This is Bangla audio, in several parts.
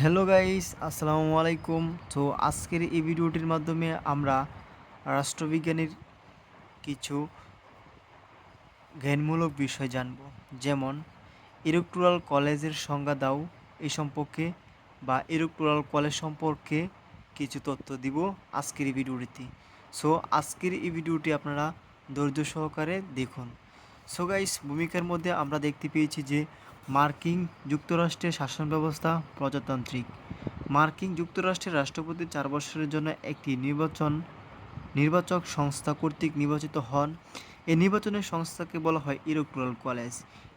হ্যালো গাইস, আসসালামু আলাইকুম। তো আজকের এই ভিডিওটির মাধ্যমে আমরা রাষ্ট্রবিজ্ঞানের কিছু জ্ঞানমূলক বিষয় জানব, যেমন ইলেকটোরাল কলেজের সংজ্ঞা দাও এই সম্পর্কে, বা ইলেকটোরাল কলেজ সম্পর্কে কিছু তথ্য দিব আজকের এই ভিডিওটিতে। সো আজকের এই ভিডিওটি আপনারা ধৈর্য সহকারে দেখুন। সো গাইস, ভূমিকার মধ্যে আমরা দেখতে পেয়েছি যে মার্কিন যুক্তরাষ্ট্রের শাসন ব্যবস্থা প্রজাতান্ত্রিক। মার্কিন যুক্তরাষ্ট্রের রাষ্ট্রপতি 4 বছরের জন্য একটি নির্বাচক সংস্থা কর্তৃক নির্বাচিত হন। এই নির্বাচনের সংস্থাকে বলা হয় ইলেকটোরাল কলেজ।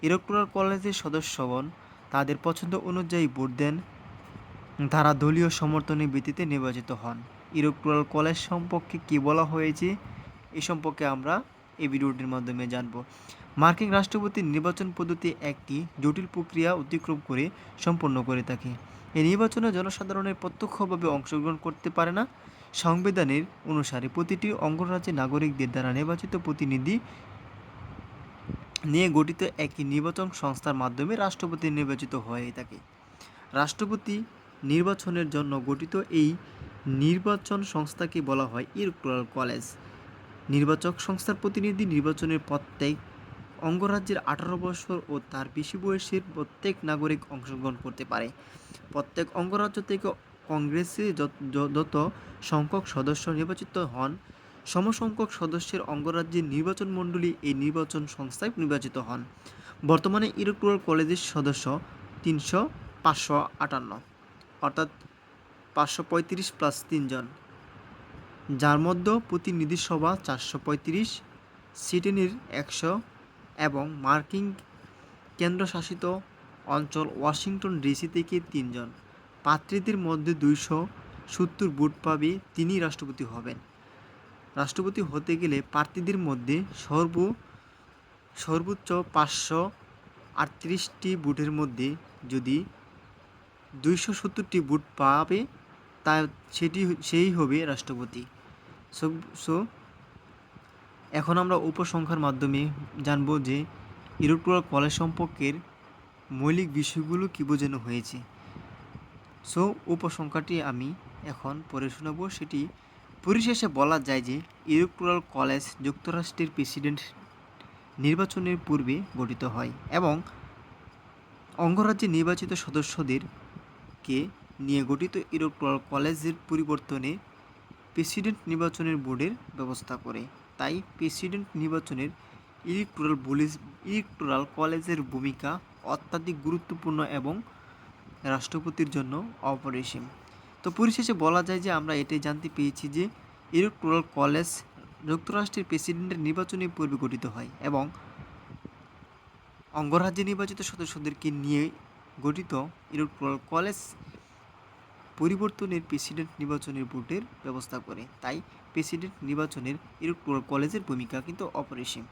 ইলেকটোরাল কলেজের সদস্যগণ তাদের পছন্দ অনুযায়ী ভোট দেন, তারা দলীয় সমর্থনের ভিত্তিতে নির্বাচিত হন। ইলেকটোরাল কলেজ সম্পর্কে কী বলা হয়েছে এ সম্পর্কে আমরা এই ভিডিওটির মাধ্যমে জানব। মার্কিন রাষ্ট্রপতির নির্বাচন পদ্ধতি একটি জটিল প্রক্রিয়া অতিক্রম করে সম্পন্ন করে থাকে। এই নির্বাচনে জনসাধারণের প্রত্যক্ষভাবে অংশগ্রহণ করতে পারে না। সংবিধানের অনুসারে প্রতিটি অঙ্গরাজ্যের নাগরিকদের দ্বারা নির্বাচিত প্রতিনিধি নিয়ে গঠিত একটি নির্বাচন সংস্থার মাধ্যমে রাষ্ট্রপতি নির্বাচিত হয়ে থাকে। রাষ্ট্রপতি নির্বাচনের জন্য গঠিত এই নির্বাচন সংস্থাকে বলা হয় ইলেকটোরাল কলেজ। নির্বাচক সংস্থার প্রতিনিধি নির্বাচনের প্রত্যেক অঙ্গরাজ্যের 18 বছর ও তার বেশি বয়সের প্রত্যেক নাগরিক অংশগ্রহণ করতে পারে। প্রত্যেক অঙ্গরাজ্য থেকে কংগ্রেসে যত সংখ্যক সদস্য নির্বাচিত হন, সমসংখ্যক সদস্যের অঙ্গরাজ্যের নির্বাচন মণ্ডলী এই নির্বাচন সংস্থায় নির্বাচিত হন। বর্তমানে ইলেকটোরাল কলেজের সদস্য 558, অর্থাৎ 535 প্লাস 3 জন, যার মধ্যে প্রতিনিধি সভা 435, সিনেটের 100 এবং মার্কিন কেন্দ্রশাসিত অঞ্চল ওয়াশিংটন ডিসি থেকে 3 জন। প্রার্থীদের মধ্যে 270 ভোট পাবে তিনিই রাষ্ট্রপতি হবেন। রাষ্ট্রপতি হতে গেলে প্রার্থীদের মধ্যে সর্বোচ্চ 538টি ভোটের মধ্যে যদি 270টি ভোট পাবে তা সেই হবে রাষ্ট্রপতি। সো এখন আমরা উপসংখ্যার মাধ্যমে জানব যে ইলেকটোরাল কলেজ সম্পর্কের মৌলিক বিষয়গুলো কী বোঝানো হয়েছে। সো উপসংখ্যাটি আমি এখন পড়ে শোনাব। সেটি পরিশেষে বলা যায় যে ইলেকটোরাল কলেজ যুক্তরাষ্ট্রের প্রেসিডেন্ট নির্বাচনের পূর্বে গঠিত হয় এবং অঙ্গরাজ্যে নির্বাচিত সদস্যদেরকে নিয়ে গঠিত ইলেকটোরাল কলেজের পরিবর্তনে প্রেসিডেন্ট নির্বাচনের বোর্ডের ব্যবস্থা করে। তাই প্রেসিডেন্ট নির্বাচনের ইলেকটোরাল কলেজের ভূমিকা অত্যাধিক গুরুত্বপূর্ণ এবং রাষ্ট্রপতির জন্য অপরিসীম। তো পরিশেষে বলা যায় যে আমরা এটাই জানতে পেরেছি যে ইলেকটোরাল কলেজ যুক্তরাষ্ট্রের প্রেসিডেন্টের নির্বাচনের পূর্বে গঠিত হয় এবং অঙ্গরাজ্যে নির্বাচিত সদস্যদেরকে নিয়ে গঠিত ইলেকটোরাল কলেজ পরিবর্তনের প্রেসিডেন্ট নির্বাচনের ভোটের ব্যবস্থা করে। তাই প্রেসিডেন্ট নির্বাচনের ইলেকটোরাল কলেজের ভূমিকা কিন্তু অপরিসীম।